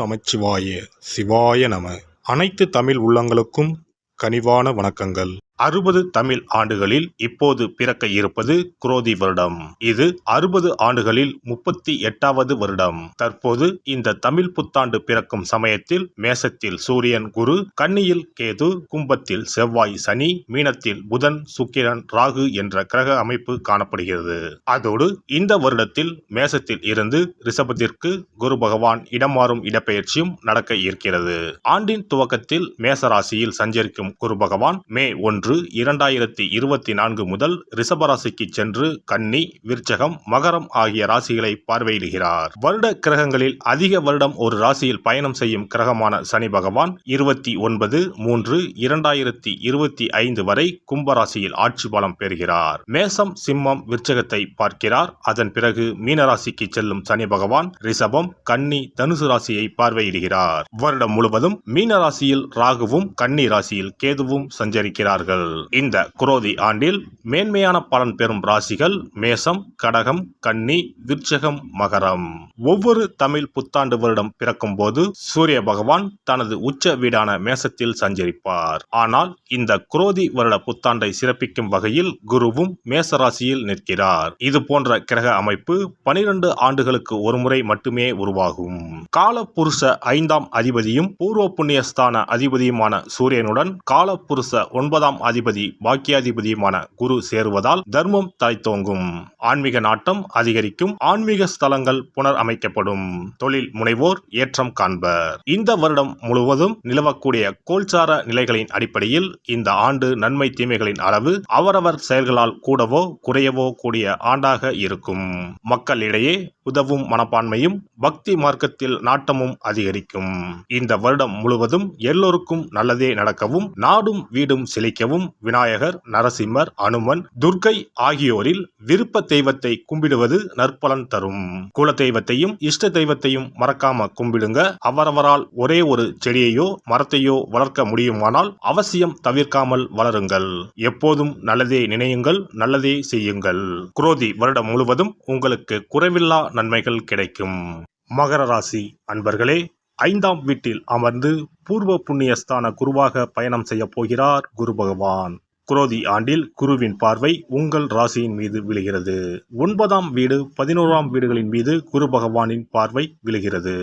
நமச்சிவாய சிவாய நம. அனைத்து தமிழ் உள்ளங்களுக்கும் கனிவான வணக்கங்கள். 60 தமிழ் ஆண்டுகளில் இப்போது பிறக்க இருப்பது குரோதி வருடம். இது 60 ஆண்டுகளில் 38வது வருடம். தற்போது இந்த தமிழ் புத்தாண்டு பிறக்கும் சமயத்தில் மேசத்தில் சூரியன் குரு, கன்னியில் கேது, கும்பத்தில் செவ்வாய் சனி, மீனத்தில் புதன் சுக்கிரன் ராகு என்ற கிரக அமைப்பு காணப்படுகிறது. அதோடு இந்த வருடத்தில் மேசத்தில் இருந்து ரிஷபத்திற்கு குரு பகவான் இடமாறும் இடப்பெயர்ச்சியும் நடக்க இருக்கிறது. ஆண்டின் துவக்கத்தில் மேசராசியில் சஞ்சரிக்கும் குரு பகவான் மே 1, 2024 முதல் ரிஷபராசிக்கு சென்று கன்னி, விருச்சகம், மகரம் ஆகிய ராசிகளை பார்வையிடுகிறார். வருட கிரகங்களில் அதிக வருடம் ஒரு ராசியில் பயணம் செய்யும் கிரகமான சனி பகவான் 29/3/2025 வரை கும்பராசியில் ஆட்சி பலம் பெறுகிறார். மேசம், சிம்மம், விருச்சகத்தை பார்க்கிறார். அதன் பிறகு மீனராசிக்கு செல்லும் சனி பகவான் ரிஷபம், கன்னி, தனுசு ராசியை பார்வையிடுகிறார். வருடம் முழுவதும் மீனராசியில் ராகுவும் கன்னி ராசியில் கேதுவும் சஞ்சரிக்கிறார்கள். இந்த குரோதி ஆண்டில் மேன்மையான பலன் பெறும் ராசிகள் மேசம், கடகம், கன்னி, விருச்சகம், மகரம். ஒவ்வொரு தமிழ் புத்தாண்டு வருடம் பிறக்கும் போது சூரிய பகவான் தனது உச்ச வீடான மேசத்தில் சஞ்சரிப்பார். ஆனால் இந்த குரோதி வருட புத்தாண்டை சிறப்பிக்கும் வகையில் குருவும் மேசராசியில் நிற்கிறார். இது போன்ற கிரக அமைப்பு 12 ஆண்டுகளுக்கு ஒருமுறை மட்டுமே உருவாகும். கால புருஷ 5ஆம் அதிபதியும் பூர்வ புண்ணியஸ்தான அதிபதியுமான சூரியனுடன் கால புருஷ 9ஆம் அதிபதி பாக்கியாதிபதியுமான குரு சேருவதால் தர்மம் தலைத்தோங்கும், ஆன்மீக நாட்டம் அதிகரிக்கும், ஆன்மீக ஸ்தலங்கள் புனர் அமைக்கப்படும், தொழில் முனைவோர் ஏற்றம் காண்பர். இந்த வருடம் முழுவதும் நிலவக்கூடிய கோல்சார நிலைகளின் அடிப்படையில் இந்த ஆண்டு நன்மை தீமைகளின் அளவு அவரவர் செயல்களால் கூடவோ குறையவோ கூடிய ஆண்டாக இருக்கும். மக்களிடையே உதவும் மனப்பான்மையும் பக்தி மார்க்கத்தில் நாட்டமும் அதிகரிக்கும். இந்த வருடம் முழுவதும் எல்லோருக்கும் நல்லதே நடக்கவும், நாடும் வீடும் செழிக்கவும் விநாயகர், நரசிம்மர், அனுமன், துர்க்கை ஆகியோரில் விருப்ப தெய்வத்தை கும்பிடுவது நற்பலன் தரும். குல தெய்வத்தையும் இஷ்ட தெய்வத்தையும் மறக்காம கும்பிடுங்க. அவரவரால் ஒரே ஒரு செடியையோ மரத்தையோ வளர்க்க முடியுமானால் அவசியம் தவிர்க்காமல் வளருங்கள். எப்போதும் நல்லதே நினையுங்கள், நல்லதே செய்யுங்கள். குரோதி வருடம் முழுவதும் உங்களுக்கு குறைவில்லா நன்மைகள் கிடைக்கும். மகர ராசி அன்பர்களே, 5ஆம் வீட்டில் அமர்ந்து பூர்வ புண்ணியஸ்தான குருவாக பயணம் செய்ய போகிறார் குரு பகவான். குரோதி ஆண்டில் குருவின் பார்வை உங்கள் ராசியின் மீது விழுகிறது. 9ஆம் வீடு, 11ஆம் வீடுகளின் மீது குரு பகவானின் பார்வை விழுகிறது.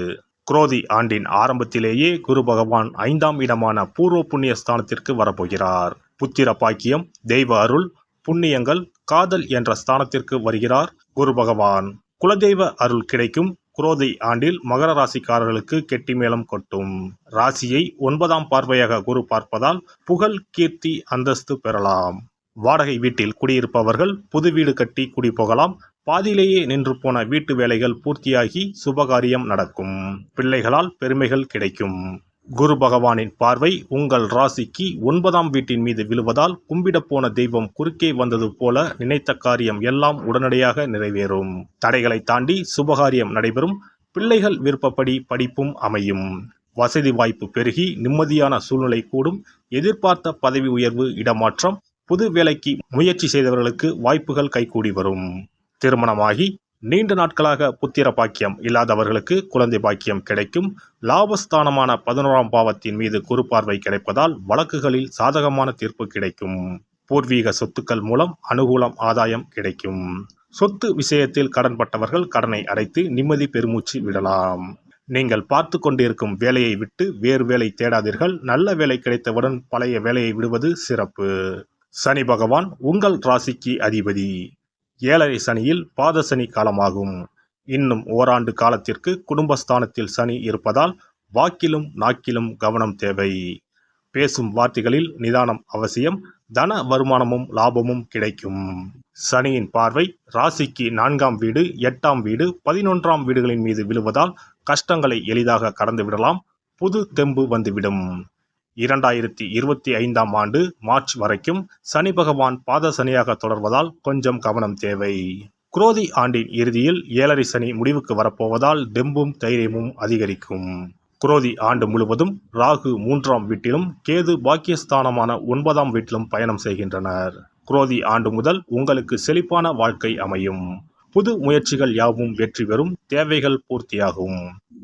குரோதி ஆண்டின் ஆரம்பத்திலேயே குரு பகவான் 5ஆம் இடமான பூர்வ புண்ணியஸ்தானத்திற்கு வரப்போகிறார். புத்திர பாக்கியம், தெய்வ அருள், புண்ணியங்கள், காதல் என்ற ஸ்தானத்திற்கு வருகிறார் குரு பகவான். குலதெய்வ அருள் கிடைக்கும். குரோதி ஆண்டில் மகர ராசிக்காரர்களுக்கு கெட்டி மேளம் கொட்டும். ராசியை 9ஆம் பார்வையாக குரு பார்ப்பதால் புகழ், கீர்த்தி, அந்தஸ்து பெறலாம். வாடகை வீட்டில் குடியிருப்பவர்கள் புது வீடு கட்டி குடி போகலாம். பாதியிலேயே நின்று போன வீட்டு வேலைகள் பூர்த்தியாகி சுபகாரியம் நடக்கும். பிள்ளைகளால் பெருமைகள் கிடைக்கும். குரு பகவானின் பார்வை உங்கள் ராசிக்கு 9ஆம் வீட்டின் மீது விழுவதால் கும்பிட போன தெய்வம் குறுக்கே வந்தது போல நினைத்த காரியம் எல்லாம் உடனடியாக நிறைவேறும். தடைகளை தாண்டி சுபகாரியம் நடைபெறும். பிள்ளைகள் விருப்பப்படி படிப்பும் அமையும். வசதி வாய்ப்பு பெருகி நிம்மதியான சூழ்நிலை கூடும். எதிர்பார்த்த பதவி உயர்வு, இடமாற்றம், புது வேலைக்கு முயற்சி செய்தவர்களுக்கு வாய்ப்புகள் கைகூடி வரும். திருமணமாகி நீண்ட நாட்களாக புத்திர பாக்கியம் இல்லாதவர்களுக்கு குழந்தை பாக்கியம் கிடைக்கும். லாபஸ்தானமான 11ஆம் பாவத்தின் மீது குரு பார்வை கிடைப்பதால் வழக்குகளில் சாதகமான தீர்ப்பு கிடைக்கும். பூர்வீக சொத்துக்கள் மூலம் அனுகூலம், ஆதாயம் கிடைக்கும். சொத்து விஷயத்தில் கடன்பட்டவர்கள் கடனை அடைத்து நிம்மதி பெருமூச்சு விடலாம். நீங்கள் பார்த்து கொண்டிருக்கும் வேலையை விட்டு வேறு வேலை தேடாதீர்கள். நல்ல வேலை கிடைத்தவுடன் பழைய வேலையை விடுவது சிறப்பு. சனி பகவான் உங்கள் ராசிக்கு அதிபதி. 7.5 சனியில் பாத சனி காலமாகும். இன்னும் ஓராண்டு காலத்திற்கு குடும்பஸ்தானத்தில் சனி இருப்பதால் வாக்கிலும் நாக்கிலும் கவனம் தேவை. பேசும் வார்த்தைகளில் நிதானம் அவசியம். தன வருமானமும் லாபமும் கிடைக்கும். சனியின் பார்வை ராசிக்கு 4ஆம் வீடு, 8ஆம் வீடு, 11ஆம் வீடுகளின் மீது விழுவதால் கஷ்டங்களை எளிதாக கடந்து விடலாம். புது தெம்பு வந்துவிடும். 2025ஆம் ஆண்டு மார்ச் வரைக்கும் சனி பகவான் பாத சனியாக தொடர்வதால் கொஞ்சம் கவனம் தேவை. குரோதி ஆண்டின் இறுதியில் 7.5 சனி முடிவுக்கு வரப்போவதால் தெம்பும் தைரியமும் அதிகரிக்கும். குரோதி ஆண்டு முழுவதும் ராகு 3ஆம் வீட்டிலும் கேது பாக்கியஸ்தானமான 9ஆம் வீட்டிலும் பயணம் செய்கின்றனர். குரோதி ஆண்டு முதல் உங்களுக்கு செழிப்பான வாழ்க்கை அமையும். புது முயற்சிகள் யாவும் வெற்றி பெறும், தேவைகள் பூர்த்தியாகும்.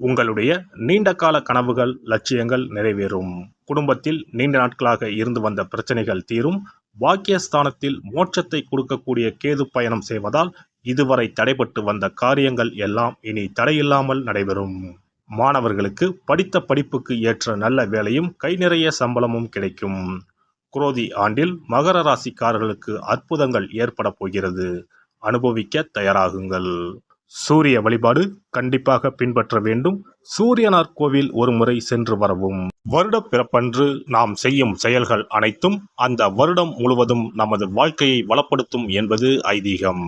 உங்களுடைய நீண்டகால கனவுகள், லட்சியங்கள் நிறைவேறும். குடும்பத்தில் நீண்ட நாட்களாக இருந்து வந்த பிரச்சனைகள் தீரும். பாக்கியஸ்தானத்தில் மோட்சத்தை கொடுக்கக்கூடிய கேது பயணம் செய்வதால் இதுவரை தடைபட்டு வந்த காரியங்கள் எல்லாம் இனி தடையில்லாமல் நடைபெறும். மாணவர்களுக்கு படித்த படிப்புக்கு ஏற்ற நல்ல வேலையும் கை நிறைய சம்பளமும் கிடைக்கும். குரோதி ஆண்டில் மகர ராசிக்காரர்களுக்கு அற்புதங்கள் ஏற்பட போகிறது. அனுபவிக்க தயாராகுங்கள். சூரிய வழிபாடு கண்டிப்பாக பின்பற்ற வேண்டும். சூரியனார் கோவில் ஒரு முறை சென்று வரவும். வருட பிறப்பன்று நாம் செய்யும் செயல்கள் அனைத்தும் அந்த வருடம் முழுவதும் நமது வாழ்க்கையை வளப்படுத்தும் என்பது ஐதீகம்.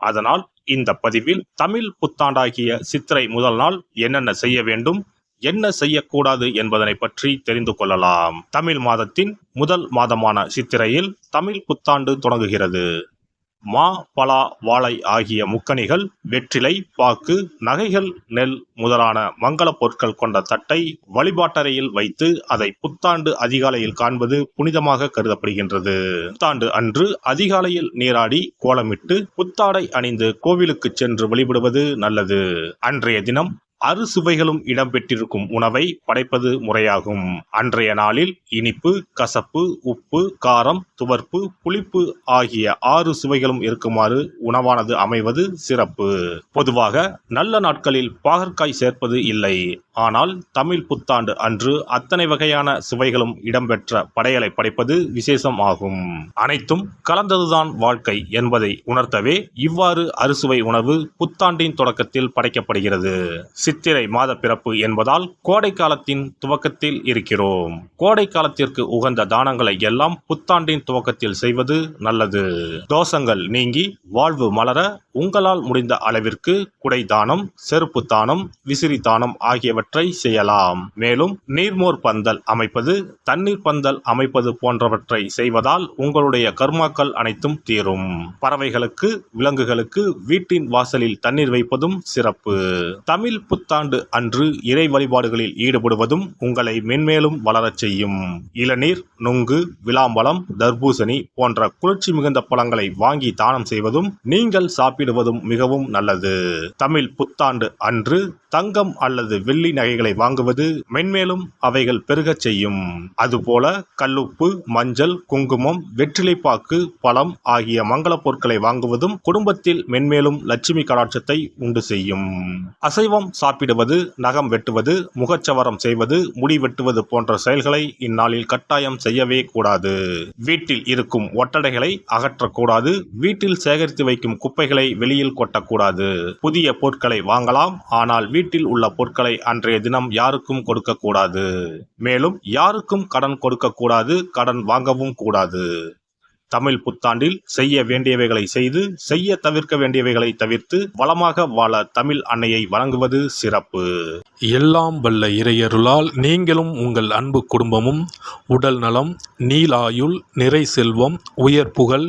அதனால் இந்த பதிவில் தமிழ் புத்தாண்டாகிய சித்திரை முதல் நாள் என்னென்ன செய்ய வேண்டும், என்ன செய்யக்கூடாது என்பதனை பற்றி தெரிந்து கொள்ளலாம். தமிழ் மாதத்தின் முதல் மாதமான சித்திரையில் தமிழ் புத்தாண்டு தொடங்குகிறது. மா, பலா, வாழை ஆகிய முக்கணிகள், வெற்றிலை, பாக்கு, நகைகள், நெல் முதலான மங்கள பொருட்கள் கொண்ட தட்டை வழிபாட்டறையில் வைத்து அதை புத்தாண்டு அதிகாலையில் காண்பது புனிதமாக கருதப்படுகின்றது. புத்தாண்டு அன்று அதிகாலையில் நீராடி கோலமிட்டு புத்தாடை அணிந்து கோவிலுக்கு சென்று வழிபடுவது நல்லது. அன்றைய தினம் அறுசுவைகளும் இடம்பெற்றிருக்கும் உணவை படைப்பது முறையாகும். அன்றைய நாளில் இனிப்பு, கசப்பு, உப்பு, காரம், துவர்ப்பு, புளிப்பு ஆகிய 6 சுவைகளும் இருக்குமாறு உணவானது அமைவது சிறப்பு. பொதுவாக நல்ல நாட்களில் பாகற்காய் சேர்ப்பது இல்லை. ஆனால் தமிழ் புத்தாண்டு அன்று அத்தனை வகையான சுவைகளும் இடம்பெற்ற படையலை படைப்பது விசேஷம் ஆகும். அனைத்தும் கலந்ததுதான் வாழ்க்கை என்பதை உணர்த்தவே இவ்வாறு அறுசுவை உணவு புத்தாண்டின் தொடக்கத்தில் படைக்கப்படுகிறது. சித்திரை மாத பிறப்பு என்பதால் கோடை காலத்தின் துவக்கத்தில் இருக்கிறோம். கோடை காலத்திற்கு உகந்த தானங்களை எல்லாம் புத்தாண்டின் துவக்கத்தில் செய்வது நல்லது. தோஷங்கள் நீங்கி வாழ்வு மலர உங்களால் முடிந்த அளவிற்கு குடை தானம், செருப்பு தானம், விசிறி தானம் ஆகியவற்றை செய்யலாம். மேலும் நீர்மோர் பந்தல் அமைப்பது, தண்ணீர் பந்தல் அமைப்பது போன்றவற்றை செய்வதால் உங்களுடைய கர்மாக்கள் அனைத்தும் தீரும். பறவைகளுக்கு, விலங்குகளுக்கு வீட்டின் வாசலில் தண்ணீர் வைப்பதும் சிறப்பு. தமிழ் புத்தாண்டு அன்று இறை வழிபாடுகளில் ஈடுபடுவதும் உங்களை மென்மேலும் வளரச் செய்யும். இளநீர், நுங்கு, விளாம்பழம், தர்பூசணி போன்ற குளிர்ச்சி மிகுந்த பழங்களை வாங்கி தானம் செய்வதும் நீங்கள் சாப்பிடுவதும் மிகவும் நல்லது. தமிழ் புத்தாண்டு அன்று தங்கம் அல்லது வெள்ளி நகைகளை வாங்குவது மென்மேலும் அவைகள் பெருகச் செய்யும். அதுபோல கல்லுப்பு, மஞ்சள், குங்குமம், வெற்றிலைப்பாக்கு, பழம் ஆகிய மங்கள பொருட்களை வாங்குவதும் குடும்பத்தில் மென்மேலும் லட்சுமி கடாட்சத்தை உண்டு செய்யும். அசைவம் சாப்பிடுவது, நகம் வெட்டுவது, முகச்சவரம் செய்வது, முடி வெட்டுவது போன்ற செயல்களை இந்நாளில் கட்டாயம் செய்யவே கூடாது. வீட்டில் இருக்கும் ஒட்டடைகளை அகற்றக்கூடாது. வீட்டில் சேகரித்து வைக்கும் குப்பைகளை வெளியில் கொட்டக்கூடாது. புதிய பொருட்களை வாங்கலாம், ஆனால் வீட்டில் உள்ள பொருட்களை அன்றைய தினம் யாருக்கும் கொடுக்கக்கூடாது. மேலும் யாருக்கும் கடன் கொடுக்கக்கூடாது, கடன் வாங்கவும் கூடாது. தமிழ் புத்தாண்டில் செய்ய வேண்டியவைகளை செய்து, செய்ய தவிர்க்க வேண்டியவைகளை தவிர்த்து வளமாக வாழ தமிழ் அன்னையை வணங்குவது சிறப்பு. எல்லாம் வல்ல இறையருளால் நீங்களும் உங்கள் அன்பு குடும்பமும் உடல் நலம், நீலாயுள், நிறை செல்வம், உயர் புகழ்,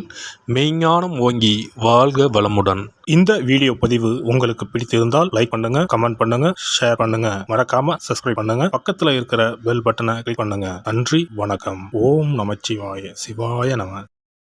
மெய்ஞானம் ஓங்கி வாழ்க வளமுடன். இந்த வீடியோ பதிவு உங்களுக்கு பிடித்திருந்தால் லைக் பண்ணுங்க, கமெண்ட் பண்ணுங்க, ஷேர் பண்ணுங்க. மறக்காம சப்ஸ்கிரைப் பண்ணுங்க. பக்கத்துல இருக்கிற பெல் பட்டனை கிளிக் பண்ணுங்க. நன்றி, வணக்கம். ஓம் நமச்சிவாய. சிவாய நம.